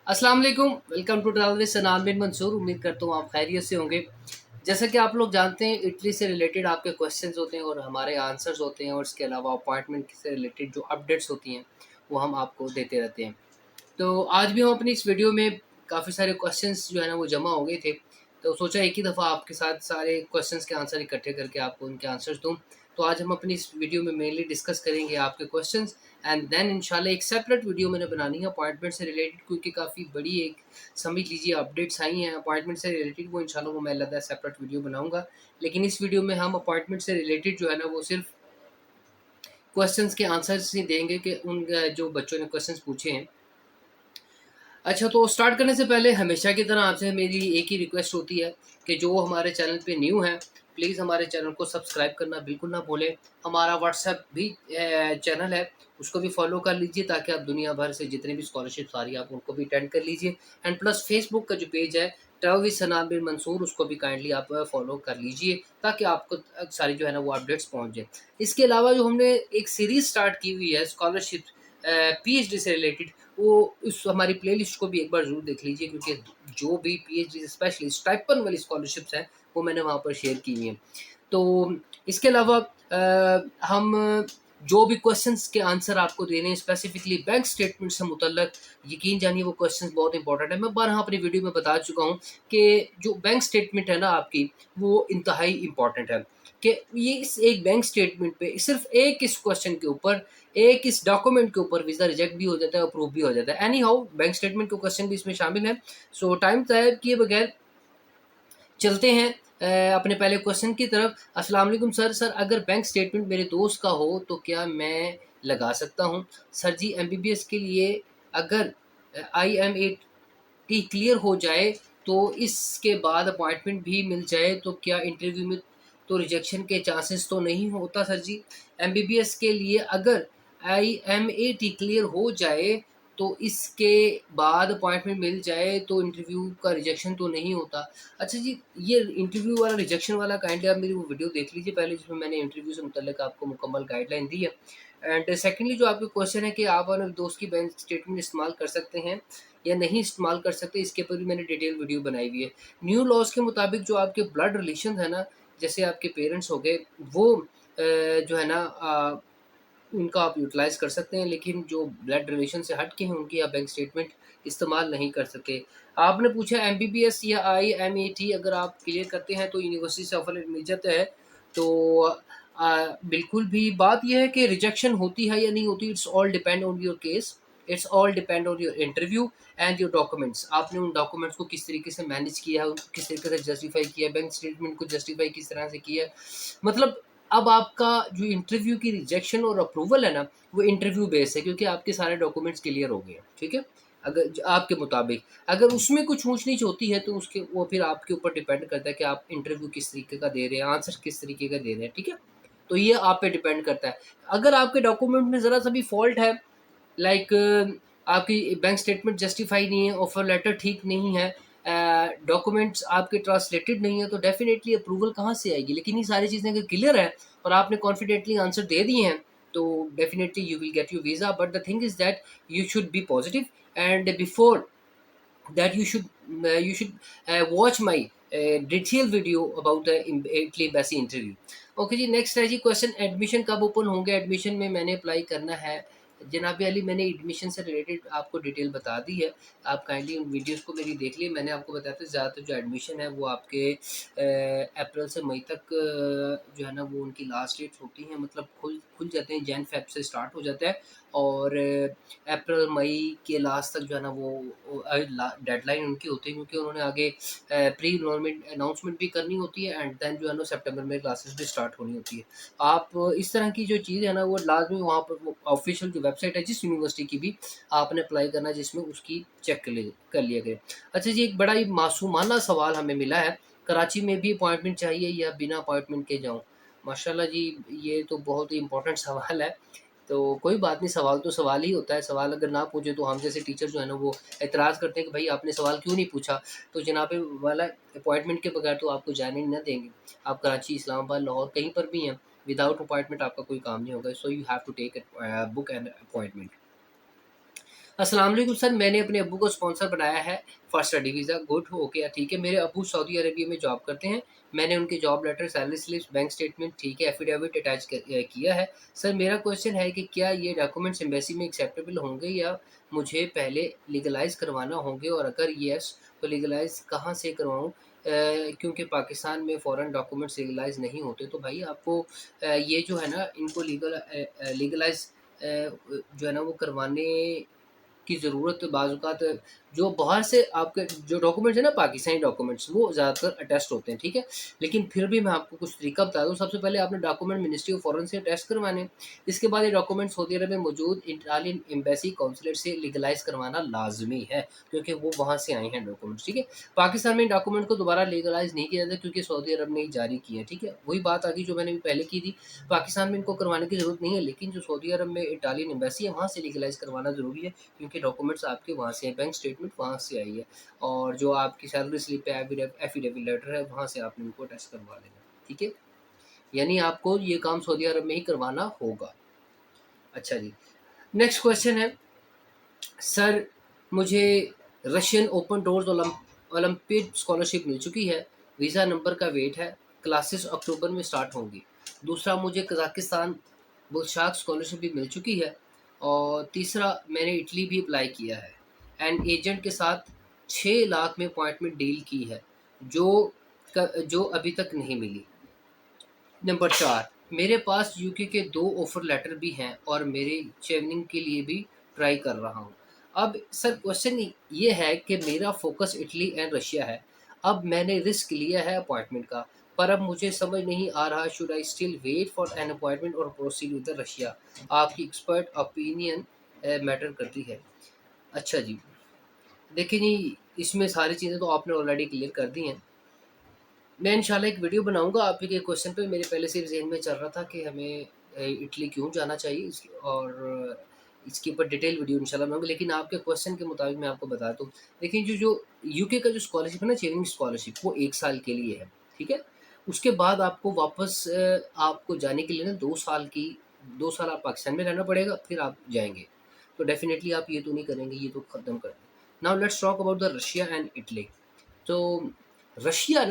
अस्सलाम वालेकुम, welcome to travel with सनाम बिन मंसूर। उम्मीद करता हूँ आप खैरियत से होंगे। जैसा कि आप लोग जानते हैं, इटली से रिलेटेड आपके क्वेश्चंस होते हैं और हमारे आंसर्स होते हैं, और इसके अलावा अपॉइंटमेंट से रिलेटेड जो अपडेट्स होती हैं वो हम आपको देते रहते हैं। तो आज भी हम अपनी इस वीडियो में काफ़ी सारे क्वेश्चंस जो है ना वो जमा हो गए थे, तो सोचा एक ही दफ़ा आपके साथ सारे क्वेश्चंस के आंसर इकट्ठे करके आपको उनके आंसर्स दूँ। तो आज हम अपनी इस वीडियो में मेनली डिस्कस करेंगे आपके क्वेश्चंस, एंड देन इंशाल्लाह एक सेपरेट वीडियो मैंने बनानी है अपॉइंटमेंट से रिलेटेड, क्योंकि काफ़ी बड़ी एक समझ लीजिए अपडेट्स आई हैं अपॉइंटमेंट से रिलेटेड। वो इंशाल्लाह वो मैं अलग सेपरेट वीडियो बनाऊँगा। लेकिन इस वीडियो में हम अपॉइंटमेंट से रिलेटेड जो है ना वो सिर्फ क्वेश्चंस के आंसर्स ही देंगे कि उन जो बच्चों ने क्वेश्चंस पूछे हैं। अच्छा, तो स्टार्ट करने से पहले हमेशा की तरह आपसे मेरी एक ही रिक्वेस्ट होती है कि जो हमारे चैनल पे न्यू है, प्लीज़ हमारे चैनल को सब्सक्राइब करना बिल्कुल ना भूलें। हमारा व्हाट्सएप भी चैनल है, उसको भी फॉलो कर लीजिए, ताकि आप दुनिया भर से जितनी भी स्कॉलरशिप्स आ रही है आप उनको भी अटेंड कर लीजिए। एंड प्लस फेसबुक का जो पेज है ट्रैवल विद सनाम बिन मंसूर, उसको भी काइंडली आप फॉलो कर लीजिए, ताकि आपको सारी जो है ना वो अपडेट्स पहुँच जाए। इसके अलावा जो हमने एक सीरीज़ स्टार्ट की हुई है स्कॉलरशिप पीएचडी से रिलेटेड, वो उस हमारी प्लेलिस्ट को भी एक बार ज़रूर देख लीजिए, क्योंकि जो भी पीएचडी स्पेशली स्टाइपेंड वाली स्कॉलरशिप्स हैं वो मैंने वहाँ पर शेयर की हुई हैं। तो इसके अलावा हम जो भी क्वेश्चंस के आंसर आपको देने हैं स्पेसिफिकली बैंक स्टेटमेंट से मुतल्लक, यकीन जानिए वो क्वेश्चंस बहुत इंपॉर्टेंट है। मैं बारहा अपनी वीडियो में बता चुका हूँ कि जो बैंक स्टेटमेंट है ना आपकी, वो इंतहाई इंपॉर्टेंट है। कि ये इस एक बैंक स्टेटमेंट पे सिर्फ एक इस क्वेश्चन के ऊपर, एक इस डॉक्यूमेंट के ऊपर वीज़ा रिजेक्ट भी हो जाता है, अप्रूव भी हो जाता है। एनी हाउ बैंक स्टेटमेंट का क्वेश्चन भी इसमें शामिल है। सो टाइम ज़ाया किए बगैर चलते हैं अपने पहले क्वेश्चन की तरफ। अस्सलाम वालेकुम सर, अगर बैंक स्टेटमेंट मेरे दोस्त का हो तो क्या मैं लगा सकता हूँ? सर जी, एमबीबीएस के लिए अगर IMAT क्लियर हो जाए तो इसके बाद अपॉइंटमेंट भी मिल जाए तो क्या इंटरव्यू में तो रिजेक्शन के चांसेस तो नहीं होता सर जी? एमबीबीएस के लिए अगर IMAT क्लियर हो जाए तो इसके बाद अपॉइंटमेंट मिल जाए तो इंटरव्यू का रिजेक्शन तो नहीं होता। अच्छा जी, ये इंटरव्यू वाला रिजेक्शन वाला काइंडली आप मेरी वो वीडियो देख लीजिए पहले, जिसमें मैंने इंटरव्यू से मुतल्लिक आपको मुकम्मल गाइडलाइन दी है। एंड सेकंडली जो आपके क्वेश्चन है कि आप अपने दोस्त की बैंक स्टेटमेंट इस्तेमाल कर सकते हैं या नहीं इस्तेमाल कर सकते, इसके ऊपर भी मैंने डिटेल वीडियो बनाई हुई है। न्यू लॉज़ के मुताबिक जो आपके ब्लड रिलेशन है ना, जैसे आपके पेरेंट्स हो गए, वो जो है ना उनका आप यूटिलाइज़ कर सकते हैं, लेकिन जो ब्लड रिलेशन से हट के हैं उनकी आप बैंक स्टेटमेंट इस्तेमाल नहीं कर सके। आपने पूछा एमबीबीएस या IMAT अगर आप क्लियर करते हैं तो यूनिवर्सिटी से ऑफर लेटर मिल जाता है। तो बिल्कुल भी बात ये है कि रिजेक्शन होती है या नहीं होती, it's all depend on your case, it's all depend on your interview and your documents. आपने उन डॉक्यूमेंट्स को किस तरीके से मैनेज किया है, उनको किस तरीके से जस्टिफाई किया है, बैंक स्टेटमेंट को जस्टिफाई किस तरह से किया है। मतलब अब आपका जो इंटरव्यू की रिजेक्शन और अप्रूवल है ना, वो इंटरव्यू बेस है, क्योंकि आपके सारे डॉक्यूमेंट्स क्लियर हो गए हैं, ठीक है? अगर आपके मुताबिक अगर उसमें कुछ ऊँच नीच होती है तो उसके वो फिर आपके ऊपर डिपेंड करता है कि आप इंटरव्यू किस तरीके का दे रहे हैं, आंसर किस तरीके का दे रहे हैं, ठीक है? तो ये आप पे डिपेंड करता है। अगर आपके डॉक्यूमेंट में ज़रा-सा भी फ़ॉल्ट है, लाइक आपकी बैंक स्टेटमेंट जस्टिफाई नहीं है, ऑफर लेटर ठीक नहीं है, डॉक्यूमेंट्स आपके ट्रांसलेटेड नहीं है, तो डेफिनेटली अप्रूवल कहाँ से आएगी? लेकिन ये सारी चीज़ें अगर क्लियर है और आपने कॉन्फिडेंटली आंसर दे दिए हैं, तो definitely you will get your visa. But the thing is that you should be positive, and before that you should watch my detailed video about the Italy embassy interview. Okay जी, next है जी question, admission कब open होंगे? Admission में मैंने apply करना है जनाब अली, मैंने एडमिशन से रिलेटेड आपको डिटेल बता दी है। आप काइंडली उन वीडियोस को मेरी देख लिए। मैंने आपको बताया था ज़्यादातर जो एडमिशन है वो आपके अप्रैल से मई तक जो है ना वो उनकी लास्ट डेट्स होती हैं, मतलब खुल खुल जाते हैं, जैन फेब से स्टार्ट हो जाता है, और अप्रैल मई के लास्ट तक जो है ना वो डेडलाइन उनकी होती है, क्योंकि उन्होंने आगे प्री इनरोलमेंट अनाउंसमेंट भी करनी होती है, एंड देन जो है ना सितंबर में क्लासेस भी स्टार्ट होनी होती है। आप इस तरह की जो चीज़ है ना वो लाजमी वहाँ पर वो ऑफिशियल जो वेबसाइट है जिस यूनिवर्सिटी की भी आपने अप्लाई करना है, जिसमें उसकी चेक कर लिया गया। अच्छा जी, एक बड़ा ही मासूमाना सवाल हमें मिला है, कराची में भी अपॉइंटमेंट चाहिए या बिना अपॉइंटमेंट के जाऊँ? माशाल्लाह जी, ये तो बहुत ही इंपॉर्टेंट सवाल है। तो कोई बात नहीं, सवाल तो सवाल ही होता है, सवाल अगर ना पूछे तो हम जैसे टीचर जो है ना वो एतराज़ करते हैं कि भाई आपने सवाल क्यों नहीं पूछा? तो जनाब वाला अपॉइंटमेंट के बगैर तो आपको जाने ही ना देंगे। आप कराची, इस्लामाबाद, लाहौर कहीं पर भी हैं, विदाउट अपॉइंटमेंट आपका कोई काम नहीं होगा, so you have to take book an appointment. अस्सलाम वालेकुम सर, मैंने अपने अब्बू को स्पॉन्सर बनाया है फॉर स्टडी वीज़ा। गुड, हो गया, ठीक है। मेरे अब्बू सऊदी अरेबिया में जॉब करते हैं। मैंने उनके job letter, salary slips, bank statement, ठीक है, एफिडेविट अटैच किया है। सर मेरा क्वेश्चन है कि क्या ये डॉक्यूमेंट्स एम्बेसी में एक्सेप्टेबल होंगे या मुझे पहले लीगलाइज़ करवाना होंगे, और अगर येस तो लीगलाइज़ कहाँ से करवाऊँ? क्योंकि पाकिस्तान में फ़ॉरेन डॉक्यूमेंट्स लीगलाइज़ नहीं होते, तो भाई आपको ये जो है ना, इनको लीगलाइज़ जो है ना वो करवाने की ज़रूरत बाज़ औक़ात, जो बाहर से आपके जो डॉक्यूमेंट्स हैं ना, पाकिस्तानी डॉक्यूमेंट्स, वो ज़्यादातर अटेस्ट होते हैं, ठीक है? लेकिन फिर भी मैं आपको कुछ तरीका बता दूँ। सबसे पहले आपने डॉक्यूमेंट मिनिस्ट्री ऑफ फ़ॉरेन से अटेस्ट करवाने हैं। इसके बाद ये डॉक्यूमेंट सऊदी अरब में मौजूद इटालियन एम्बेसी कौंसलेट से लीगलाइज़ करवाना लाज़मी है, क्योंकि वो वहाँ से आए हैं डॉक्यूमेंट्स, ठीक है? पाकिस्तान में डॉक्यूमेंट को दोबारा लीगलाइज़ नहीं किया जाता, क्योंकि सऊदी अरब ने ही जारी किए हैं, ठीक है? वही बात आ गई जो मैंने अभी पहले की थी। पाकिस्तान में इनको करवाने की ज़रूरत नहीं है, लेकिन जो सऊदी अरब में इटालियन एम्बेसी है, वहाँ से लीगलाइज़ करवाना ज़रूरी है, क्योंकि डॉक्यूमेंट्स आपके वहाँ से हैं, बैंक स्टेटमेंट वहाँ से आई है, और जो आपकी सैलरी स्लिप है, एफिडेविट लेटर है, वहाँ से आपने उनको अटैच करवा लेना, ठीक है? यानी आपको ये काम सऊदी अरब में ही करवाना होगा। अच्छा जी, नेक्स्ट क्वेश्चन है, सर मुझे Russian open doors Olympic scholarship मिल चुकी है, वीज़ा नंबर का वेट है, क्लासेस अक्टूबर में स्टार्ट होंगी। दूसरा, मुझे कज़ाकिस्तान बुल्शाक स्कॉलरशिप भी मिल चुकी है, और तीसरा, मैंने इटली भी अप्लाई किया है एंड एजेंट के साथ 6 लाख में अपॉइंटमेंट डील की है, जो जो अभी तक नहीं मिली। नंबर 4, मेरे पास यूके के 2 ऑफ़र लेटर भी हैं और मेरे चेवनिंग के लिए भी ट्राई कर रहा हूँ। अब सर क्वेश्चन ये है कि मेरा फ़ोकस इटली एंड रशिया है। अब मैंने रिस्क लिया है अपॉइंटमेंट का, पर अब मुझे समझ नहीं आ रहा, should I still wait for an appointment और प्रोसीड विद द रशिया? आपकी एक्सपर्ट ओपिनियन मैटर करती है। अच्छा जी, देखिए जी, इसमें सारी चीज़ें तो आपने ऑलरेडी क्लियर कर दी हैं। मैं इंशाल्लाह एक वीडियो बनाऊँगा आपके के क्वेश्चन पे। मेरे पहले से ज़हन में चल रहा था कि हमें इटली क्यों जाना चाहिए, और इसके ऊपर डिटेल वीडियो इंशाल्लाह बनाऊँगा। लेकिन आपके क्वेश्चन के मुताबिक मैं आपको बता दूँ, देखिए जो जो यूके का जो स्कॉलरशिप है ना, चेयरिंग स्कॉलरशिप, वो 1 साल के लिए है, ठीक है? उसके बाद आपको वापस आपको जाने के लिए ना 2 साल आप पाकिस्तान में रहना पड़ेगा, फिर आप जाएँगे। तो डेफ़िनिटली आप ये तो नहीं करेंगे, ये तो ख़त्म कर दें। Now let's talk about the Russia and Italy. तो रशिया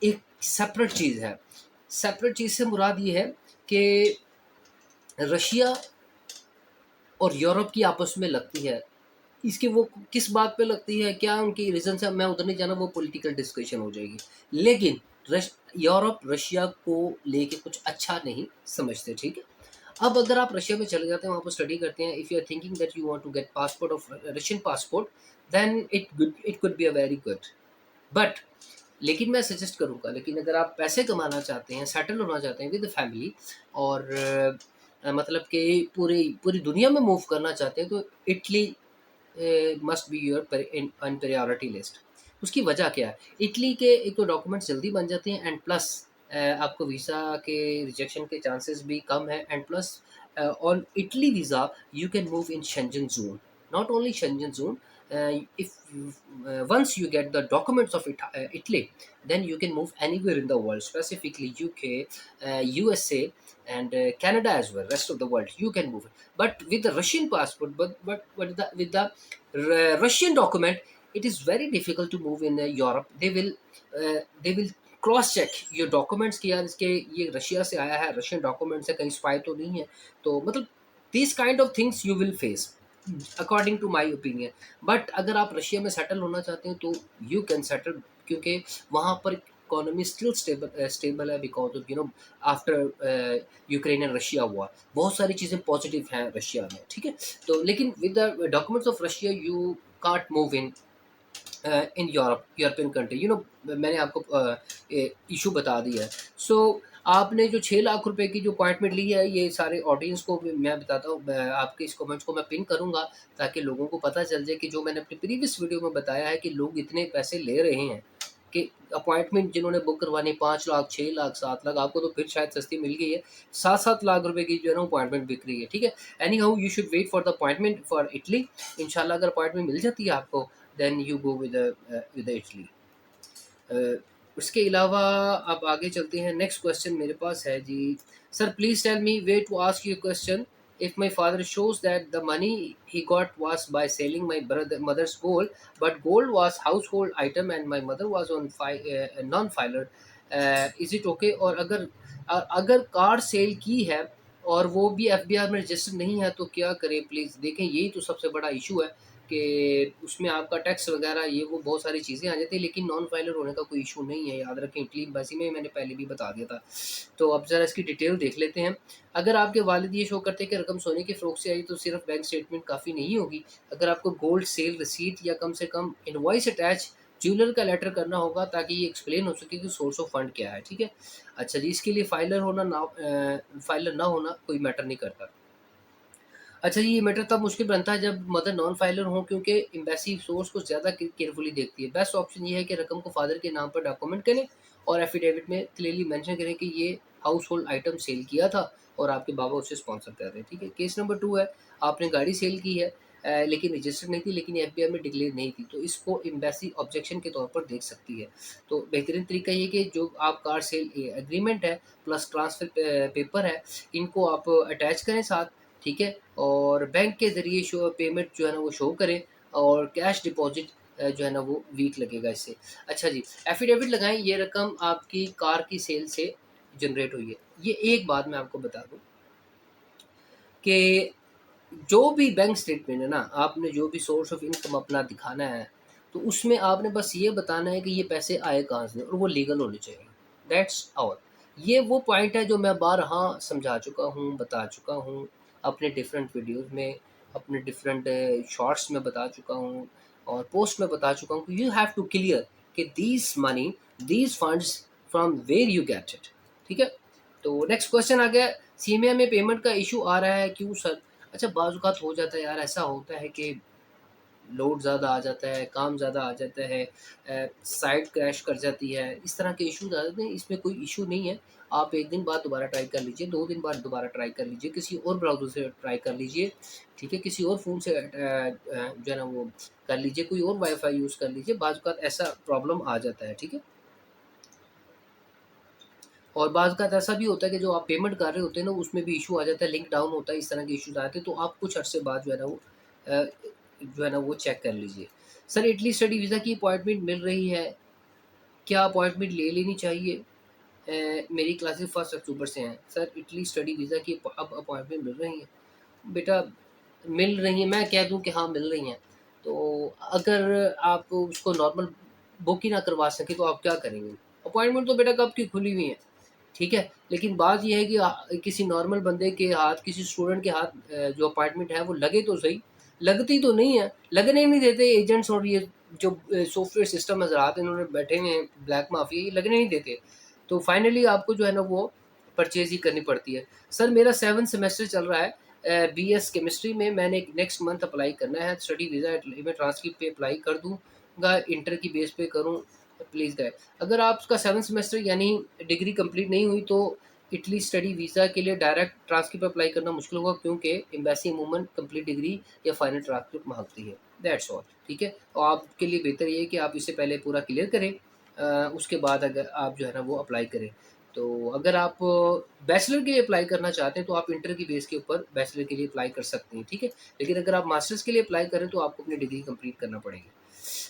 एक सेपरेट चीज़ है। सेपरेट चीज़ से मुराद ये है कि रशिया और यूरोप की आपस में लगती है। इसकी वो किस बात पे लगती है, क्या उनकी रीज़न्स है, मैं उधर नहीं जाना, वो पॉलिटिकल डिस्कशन हो जाएगी। लेकिन रश यूरोप रशिया को लेके कुछ अच्छा नहीं समझते, ठीक है? अब अगर आप रशिया में चले जाते हैं, वहाँ पर स्टडी करते हैं, if you are thinking that you want to get passport of Russian passport, then it could be a very good. But लेकिन मैं सजेस्ट करूँगा, लेकिन अगर आप पैसे कमाना चाहते हैं, सेटल होना चाहते हैं विद फैमिली, और मतलब कि पूरी पूरी दुनिया में मूव करना चाहते हैं, तो Italy must be your on priority list. उसकी वजह क्या है? इटली के एक तो डॉक्यूमेंट्स जल्दी बन जाते हैं, एंड प्लस आपको वीज़ा के रिजेक्शन के चांसेस भी कम है, and plus on Italy visa you can move in Schengen zone, not only Schengen zone. If once you get the documents of Italy, then you can move anywhere in the world, specifically UK, USA, and Canada as well. Rest of the world you can move. But with the Russian passport, with the Russian document, it is very difficult to move in Europe. They will cross check your documents कि यार इसके ये Russia से आया है, Russian documents है, कहीं spy तो नहीं है। तो मतलब this kind of things you will face according to my opinion. But अगर आप रशिया में सेटल होना चाहते हैं, तो यू कैन सेटल, क्योंकि वहाँ पर इकोनॉमी स्टिल स्टेबल है, because of after Ukraine and Russia हुआ, बहुत सारी चीज़ें पॉजिटिव हैं रशिया में, ठीक है? तो लेकिन with the documents of Russia you can't move in European country, मैंने आपको इशू बता दिया है। सो आपने जो 6 लाख रुपए की जो अपॉइंटमेंट ली है, ये सारे ऑडियंस को भी मैं बताता हूँ, आपके इस कमेंट्स को मैं पिन करूँगा, ताकि लोगों को पता चल जाए कि जो मैंने अपनी प्रीवियस वीडियो में बताया है कि लोग इतने पैसे ले रहे हैं, कि अपॉइंटमेंट जिन्होंने बुक करवानी 5 लाख, 6 लाख, 7 लाख, आपको तो फिर शायद सस्ती मिल गई है, 7-7 लाख रुपए की जो है ना अपॉइंटमेंट बिक रही है, ठीक है? Anyhow you should wait for the appointment for Italy. इंशाल्लाह अगर अपॉइंटमेंट मिल जाती है आपको, then you go with Italy. उसके अलावा आप आगे चलते हैं। नेक्स्ट क्वेश्चन मेरे पास है जी, sir please tell me way to ask you question if my father shows that the money he got was by selling my mother's gold, but gold was household item and my mother was on non-filer, is it okay? और अगर car cell की है और वो भी FBR में register नहीं है तो क्या करें प्लीज़? देखें, यही तो सबसे बड़ा इशू है कि उसमें आपका टैक्स वगैरह ये वो बहुत सारी चीज़ें आ जाती हैं, लेकिन नॉन फाइलर होने का कोई इशू नहीं है, याद रखें। इटली एम्बेसी में मैंने पहले भी बता दिया था। तो अब ज़रा इसकी डिटेल देख लेते हैं। अगर आपके वालिद ये शो करते हैं कि रकम सोने की फ़रोख्त से आई तो सिर्फ बैंक स्टेटमेंट काफ़ी नहीं होगी। अगर आपको गोल्ड सेल रसीद या कम से कम इनवॉइस अटैच ज्वेलर का लेटर करना होगा ताकि ये एक्सप्लेन हो सके कि सोर्स ऑफ फंड क्या है, ठीक है? अच्छा जी, इसके लिए फाइलर ना होना कोई मैटर नहीं करता। अच्छा जी, ये मैटर तब मुश्किल बनता है जब मदर नॉन फाइलर हो, क्योंकि एम्बेसी सोर्स को ज़्यादा केयरफुली देखती है। बेस्ट ऑप्शन ये है कि रकम को फादर के नाम पर डॉक्यूमेंट करें और एफिडेविट में क्लियरली मेंशन करें कि ये हाउस होल्ड आइटम सेल किया था और आपके बाबा उसे स्पॉन्सर कर रहे हैं, ठीक है? केस नंबर 2 है, आपने गाड़ी सेल की है लेकिन रजिस्टर्ड नहीं थी, लेकिन एफबीआई में डिक्लेयर नहीं थी, तो इसको एम्बेसी ऑब्जेक्शन के तौर पर देख सकती है। तो बेहतरीन तरीका ये कि जो आप कार सेल एग्रीमेंट है प्लस ट्रांसफर पेपर है, इनको आप अटैच करें साथ, ठीक है? और बैंक के ज़रिए शो पेमेंट जो है ना वो शो करें और कैश डिपॉज़िट जो है ना वो वीक लगेगा इससे। अच्छा जी, एफ़िडेविट लगाएँ, ये रकम आपकी कार की सेल से जनरेट हुई है। ये एक बात मैं आपको बता दूँ कि जो भी बैंक स्टेटमेंट है ना, आपने जो भी सोर्स ऑफ इनकम अपना दिखाना है, तो उसमें आपने बस ये बताना है कि ये पैसे आए कहाँ से और वो लीगल होने चाहिए। That's all. ये वो पॉइंट है जो मैं बारहा समझा चुका हूँ, बता चुका हूँ, अपने डिफरेंट वीडियोज़ में, अपने डिफरेंट शॉर्ट्स में बता चुका हूँ और पोस्ट में बता चुका हूँ कि यू हैव टू क्लियर कि these money, these funds from where you get it, ठीक है? तो नेक्स्ट क्वेश्चन आ गया, सीमिया में पेमेंट का इश्यू आ रहा है, क्यों सर? अच्छा, बाज़-औक़ात हो जाता है यार, ऐसा होता है कि लोड ज़्यादा आ जाता है, काम ज़्यादा आ जाता है, साइट क्रैश कर जाती है, इस तरह के इश्यूज़ आ जाते हैं। इसमें कोई इश्यू नहीं है, आप 1 दिन बाद दोबारा ट्राई कर लीजिए, 2 दिन बाद दोबारा ट्राई कर लीजिए, किसी और ब्राउज़र से ट्राई कर लीजिए, ठीक है? किसी और फ़ोन से जो है ना वो कर लीजिए, कोई और वाई-फाई यूज़ कर लीजिए, बाज़-औक़ात ऐसा प्रॉब्लम आ जाता है, ठीक है? और बाज़-औक़ात ऐसा भी होता है कि जो आप पेमेंट कर रहे होते हैं ना, उसमें भी इश्यू आ जाता है, लिंक डाउन होता है, इस तरह के इश्यूज़ आते हैं, तो आप कुछ अरसे बाद अ, जो है ना वो चेक कर लीजिए। सर, इटली स्टडी वीज़ा की अपॉइंटमेंट मिल रही है, क्या अपॉइंटमेंट ले लेनी चाहिए? मेरी क्लासेस 1 अक्टूबर से हैं। सर, इटली स्टडी वीज़ा की अब अपॉइंटमेंट मिल रही हैं? बेटा, मिल रही हैं, मैं कह दूँ कि हाँ, मिल रही हैं, तो अगर आप उसको नॉर्मल बुक ही ना करवा सकें, तो आप क्या करेंगे? अपॉइंटमेंट तो बेटा कब की खुली हुई है। ठीक है? लेकिन बात ये है कि किसी नॉर्मल बंदे के हाथ, किसी स्टूडेंट के हाथ जो अपॉइंटमेंट है वो लगे तो सही, लगती तो नहीं है, लगने ही नहीं देते एजेंट्स और ये जो सॉफ्टवेयर सिस्टम हज़रात इन्होंने बैठे हुए हैं ब्लैक माफिया, ये लगने नहीं देते। तो फाइनली आपको जो है ना वो परचेज़ ही करनी पड़ती है। सर, मेरा 7th सेमेस्टर चल रहा है बीएस केमिस्ट्री में, मैंने नेक्स्ट मंथ अप्लाई करना है, स्टडी वीज़ा मैं ट्रांसक्रिप्ट पे अप्लाई कर दूँगा, इंटर की बेस पे करूँ, प्लीज़ गाइड। अगर आपका 7th सेमेस्टर यानी डिग्री कंप्लीट नहीं हुई तो इटली स्टडी वीज़ा के लिए डायरेक्ट ट्रांसक्रिप्ट अप्लाई करना मुश्किल होगा, क्योंकि एम्बेसी अमूमन कंप्लीट डिग्री या फाइनल ट्रांसक्रिप्ट मांगती है। दैट्स ऑल, ठीक है? और आपके लिए बेहतर ये है कि आप इससे पहले पूरा क्लियर करें, उसके बाद अगर आप जो है ना वो अप्लाई करें। तो अगर आप बैचलर के लिए अप्लाई करना चाहते हैं तो आप इंटर की बेस के ऊपर बैचलर के लिए अप्लाई कर सकते हैं, ठीक है? लेकिन अगर आप मास्टर्स के लिए अप्लाई करें तो आपको अपनी डिग्री कंप्लीट करना पड़ेगी।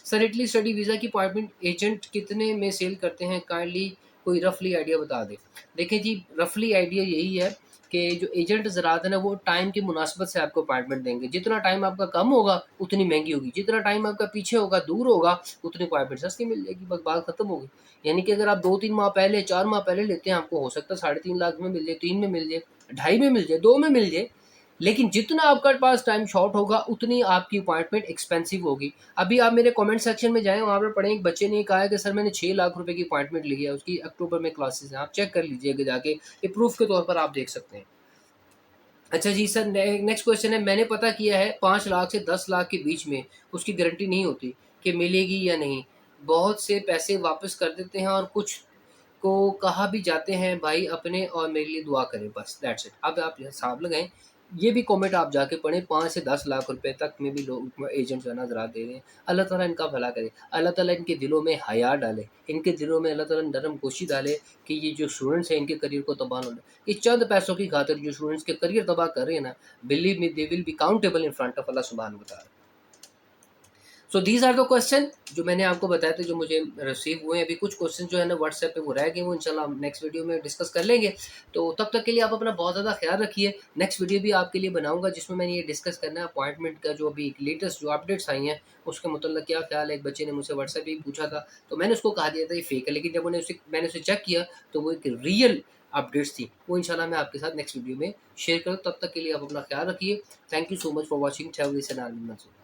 सर, इटली स्टडी वीज़ा की अपॉइंटमेंट एजेंट कितने में सेल करते हैं? काइंडली कोई रफली आइडिया बता दें। देखिए जी, रफली आइडिया यही है कि जो एजेंट हज़रात हैं ना, वो टाइम की मुनासिबत से आपको अपॉइंटमेंट देंगे। जितना टाइम आपका कम होगा, उतनी महँगी होगी। जितना टाइम आपका पीछे होगा, दूर होगा, उतनी अपॉइंटमेंट सस्ती मिल जाएगी। बस बात खत्म हो गई। यानी कि अगर आप 2-3 माह पहले, 4 माह पहले लेते हैं, आपको हो सकता है 3.5 लाख में मिल जाए, 3 में मिल जाए, ढाई में मिल जाए, 2 में मिल जाए। लेकिन जितना आपके पास टाइम शॉर्ट होगा, उतनी आपकी अपॉइंटमेंट एक्सपेंसिव होगी। अभी आप मेरे कमेंट सेक्शन में जाएँ, वहाँ पे पढ़ें, एक बच्चे ने कहा है कि सर मैंने 6 लाख रुपए की अपॉइंटमेंट ली है, उसकी अक्टूबर में क्लासेस हैं। आप चेक कर लीजिएगा जाके, ये प्रूफ़ के तौर पर आप देख सकते हैं। अच्छा जी सर, नेक्स्ट क्वेश्चन है, मैंने पता किया है 5 लाख से 10 लाख के बीच में उसकी गारंटी नहीं होती कि मिलेगी या नहीं। बहुत से पैसे वापस कर देते हैं और कुछ को कहा भी जाते हैं भाई अपने और मेरे लिए दुआ करें, बस दैट्स इट। अब आप हिसाब लगाएँ, ये भी कमेंट आप जाके पढ़ें, 5 से 10 लाख रुपए तक में भी लोग एजेंट्स है ना ज़रा दे रहे हैं। अल्लाह ताला इनका भला करे, अल्लाह ताला इनके दिलों में हया डाले, इनके दिलों में अल्लाह ताला नरम गोशी डाले कि ये जो स्टूडेंट्स हैं इनके करियर को तबाह ना, ये चंद पैसों की खातिर जो स्टूडेंट्स के करियर तबाह कर रहे हैं ना, believe me they will be countable in front of Allah सुब्हानहू व तआला। So these are the question जो मैंने आपको बताए थे, जो मुझे रिसीव हुए हैं। अभी कुछ क्वेश्चन जो है ना व्हाट्सएप पे वो रह गए, वो इंशाल्लाह हम नेक्स्ट वीडियो में डिस्कस कर लेंगे। तो तब तक के लिए आप अपना बहुत ज़्यादा ख्याल रखिए। नेक्स्ट वीडियो भी आपके लिए बनाऊंगा जिसमें मैंने ये डिस्कस करना है अपॉइंटमेंट का, जो अभी लेटेस्ट जो अपडेट्स आई हैं उसके मतलब क्या ख्याल है। एक बच्चे ने मुझसे व्हाट्सएप पे पूछा था, तो मैंने उसको कहा दिया था ये फेक है, लेकिन जब मैंने उसे चेक किया तो वो एक रियल अपडेट्स थी। वो इंशाल्लाह मैं आपके साथ नेक्स्ट वीडियो में शेयर करूँ। तब तक के लिए आप अपना ख्याल रखिए। Thank you so much for watching.